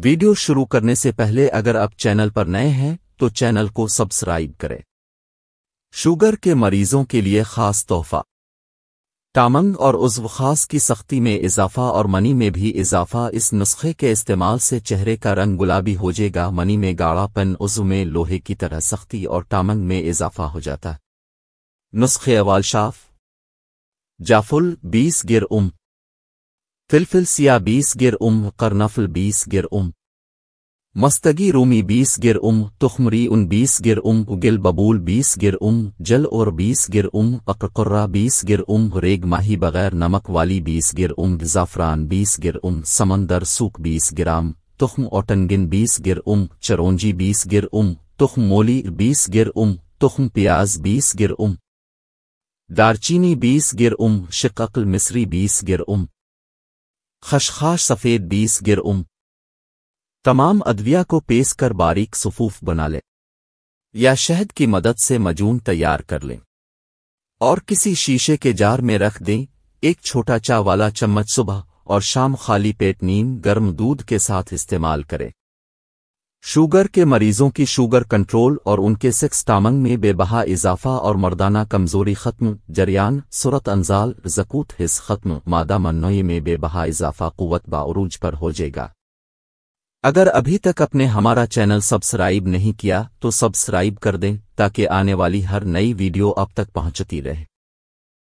Video شروع کرنے سے پہلے اگر آپ چینل پر نئے ہیں تو چینل کو سبسکرائب کریں۔ شوگر کے مریضوں کے لیے خاص تحفہ، ٹامنگ اور عضو خاص کی سختی میں اضافہ اور منی میں بھی اضافہ۔ اس نسخے کے استعمال سے چہرے کا رنگ گلابی ہو جائے گا، منی میں گاڑھا پن، عضو میں لوہے کی طرح سختی اور ٹامنگ میں اضافہ ہو جاتا ہے۔ نسخے والشاف، جافل 20 گر فلفل سیاہ 20 گر قرنفل 20 گر مستگی رومی 20 گر تخمری 20 گر گل ببول 20 گر جل اور 20 گر اقرقرہ 20 گر ریگ ماہی بغیر نمک والی 20 گر زعفران 20 گر سمندر سوک 20 گرام تخم اوٹنگن 20 گر چرونجی 20 گر تخم مولی 20 گر تخم پیاز 20 گر دارچینی 20 گر شققل مصری 20 گر خشخاش سفید 20 گر تمام ادویہ کو پیس کر باریک صفوف بنا لیں یا شہد کی مدد سے مجون تیار کر لیں اور کسی شیشے کے جار میں رکھ دیں۔ ایک چھوٹا چائے والا چمچ صبح اور شام خالی پیٹ نیم گرم دودھ کے ساتھ استعمال کریں۔ شوگر کے مریضوں کی شوگر کنٹرول اور ان کے سیکس ٹامنگ میں بے بہا اضافہ اور مردانہ کمزوری ختم، جریان صورت انزال زکوت حس ختم، مادہ منوی میں بے بہا اضافہ، قوت بعروج پر ہو جائے گا۔ اگر ابھی تک اپنے ہمارا چینل سبسکرائب نہیں کیا تو سبسکرائب کر دیں تاکہ آنے والی ہر نئی ویڈیو اب تک پہنچتی رہے۔